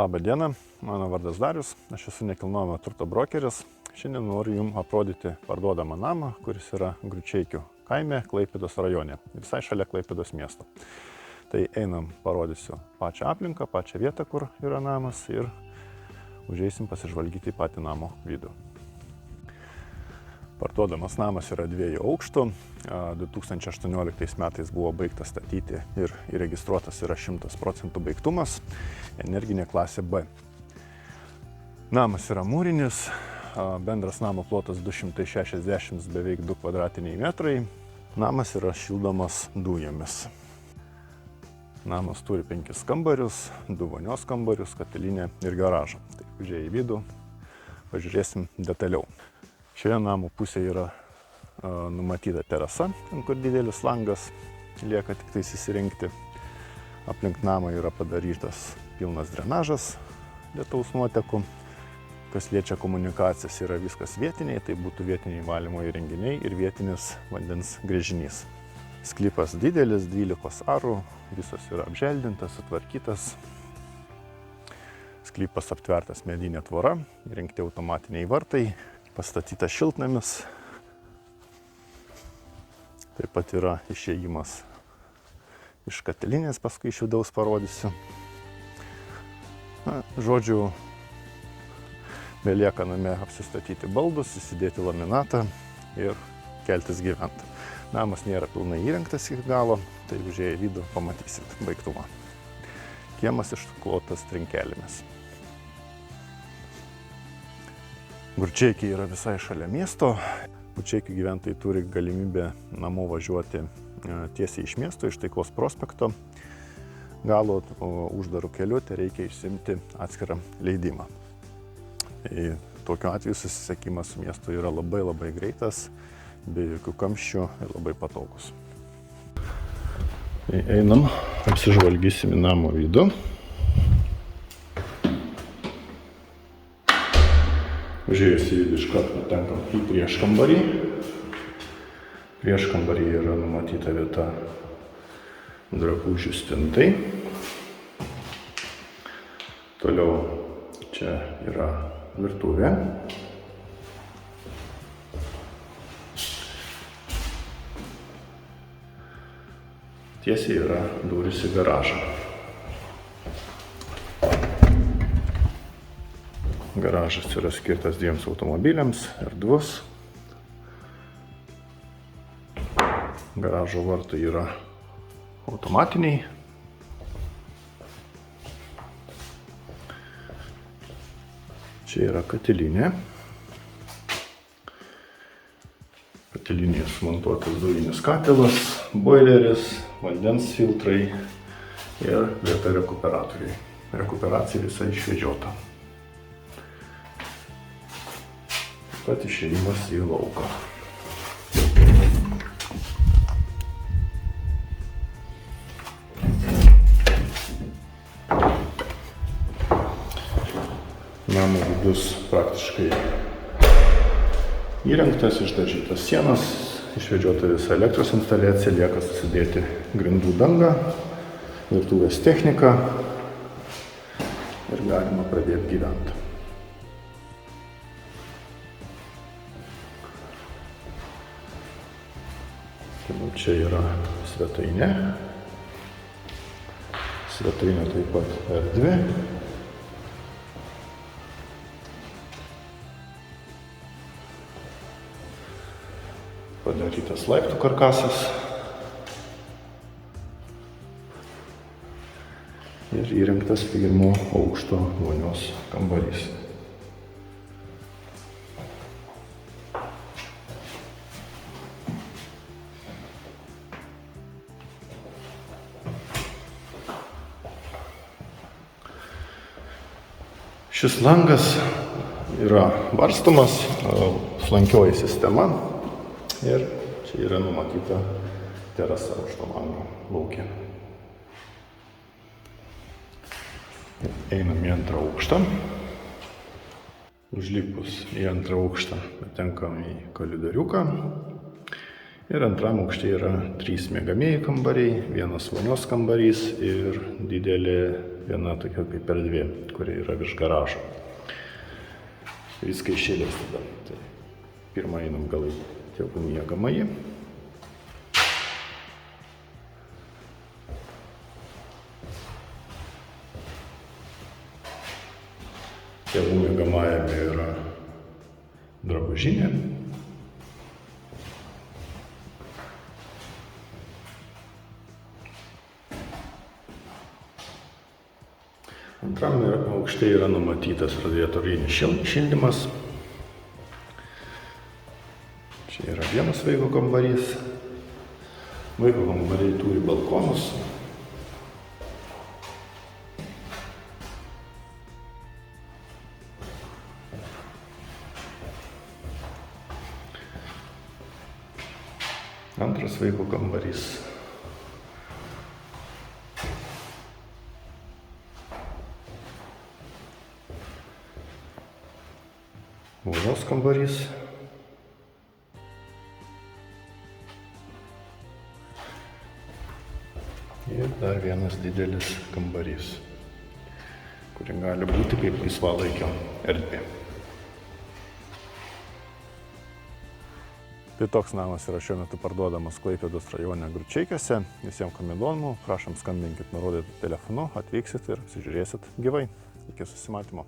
Labą dieną, mano vardas Darius, aš esu nekilnojamo turto brokeris. Šiandien noriu Jums aprodyti parduodamą namą, kuris yra Gručeikių kaime Klaipėdos rajone, visai šalia Klaipėdos miesto. Tai einam, parodysiu pačią aplinką, pačią vietą, kur yra namas ir užeisim pasižvalgyti į patį namo vidų. Parduodamas namas yra 2 aukštų, 2018 metais buvo baigtas statyti ir įregistruotas yra 100% baigtumas, energinė klasė B. Namas yra mūrinis, bendras namo plotas 260 beveik 2 kvadratiniai metrai. Namas yra šildomas dujomis. Namas turi 5 kambarius, 2 vonios kambarius, katilinę ir garažą. Tai užėję į vidų, pažiūrėsim detaliau. Šioje namo pusėje yra numatyta terasa, kur didelis langas, lieka tik tais įsirengti. Aplink namą yra padarytas pilnas drenažas lietaus nuotekų. Kas liečia komunikacijas, yra viskas vietiniai, tai būtų vietiniai valymo įrenginiai ir vietinis vandens gręžinys. Sklypas didelis, 12 arų, visas yra apželdintas, sutvarkytas. Sklypas aptvertas medinė tvora, įrengti automatiniai vartai. Pastatytas šiltnamis, taip pat yra išėjimas iš katilinės, paskui iš vidaus parodysiu. Žodžiu, belieka name apsistatyti baldus, įsidėti laminatą ir keltis gyventi. Namas nėra pilnai įrengtas iki galo, tai užėję į vidų pamatysit baigtumą. Kiemas išklotas trinkelėmis. Gručeikiai yra visai šalia miesto. Gručeikių gyventojai turi galimybę namo važiuoti tiesiai iš miesto, iš Taikos prospekto. Galo uždarų kelių, tai reikia išsiimti atskirą leidimą. Tai tokiu atveju susisiekimas su miestu yra labai greitas, be jokių kamščių ir labai patogus. Tai einam, apsižvalgysim į namo vidų. Užėjus į vidų iškart patenkam į prieškambarį. Prieškambarį yra numatyta vieta drabužių spintai. Toliau čia yra virtuvė. Tiesiai yra durys į garažą. Garažas yra skirtas 2 automobiliams, erdvus. Garažo vartai yra automatiniai. Čia yra katilinė. Katilinėje sumontuotas dujinis katilas, boileris, vandens filtrai ir vieta rekuperatoriui. Rekuperacija visa išvedžiota. Pat išėjimas į lauką. Namo vidus praktiškai įrengtas, išdažytas sienas, išvedžiota visa elektros instaliacija, lieka susidėti grindų dangą, virtuvės techniką ir galima pradėti gyventi. Čia yra svetainė. Svetainė taip pat erdvė. Padarytas laiptų karkasas. Ir įrengtas 1 aukšto vonios kambarys. Šis langas yra varstomas, slankioji sistema ir čia yra numatyta terasa už to lango lauke. Einam į 2 aukštą. Užlipus į 2 aukštą patenkam į koridoriuką. Ir antram aukšte yra 3 miegamieji kambariai, 1 vonios kambarys ir didelė viena tokia kaip erdvė, kuri yra virš garažo. Viską iš eilės tada. Tai pirmą einam gal į tėvų miegamąjį. Tėvų miegamajame yra drabužinė. Antrame aukšte yra numatytas radiatorinis šildymas. Čia yra vienas vaiko kambarys. Vaiko kambariai turi balkonus. Antras vaiko kambarys. Vonios kambarys. Ir dar vienas didelis kambarys, kuri gali būti kaip laisvalaikio erdvė. Tai toks namas yra šiuo metu parduodamas Klaipėdos rajone Gručeikiuose. Visiems, kam įdomu, prašom skambinkit nurodytu telefonu, atvyksit ir apsižiūrėsit gyvai. Iki susimatymo.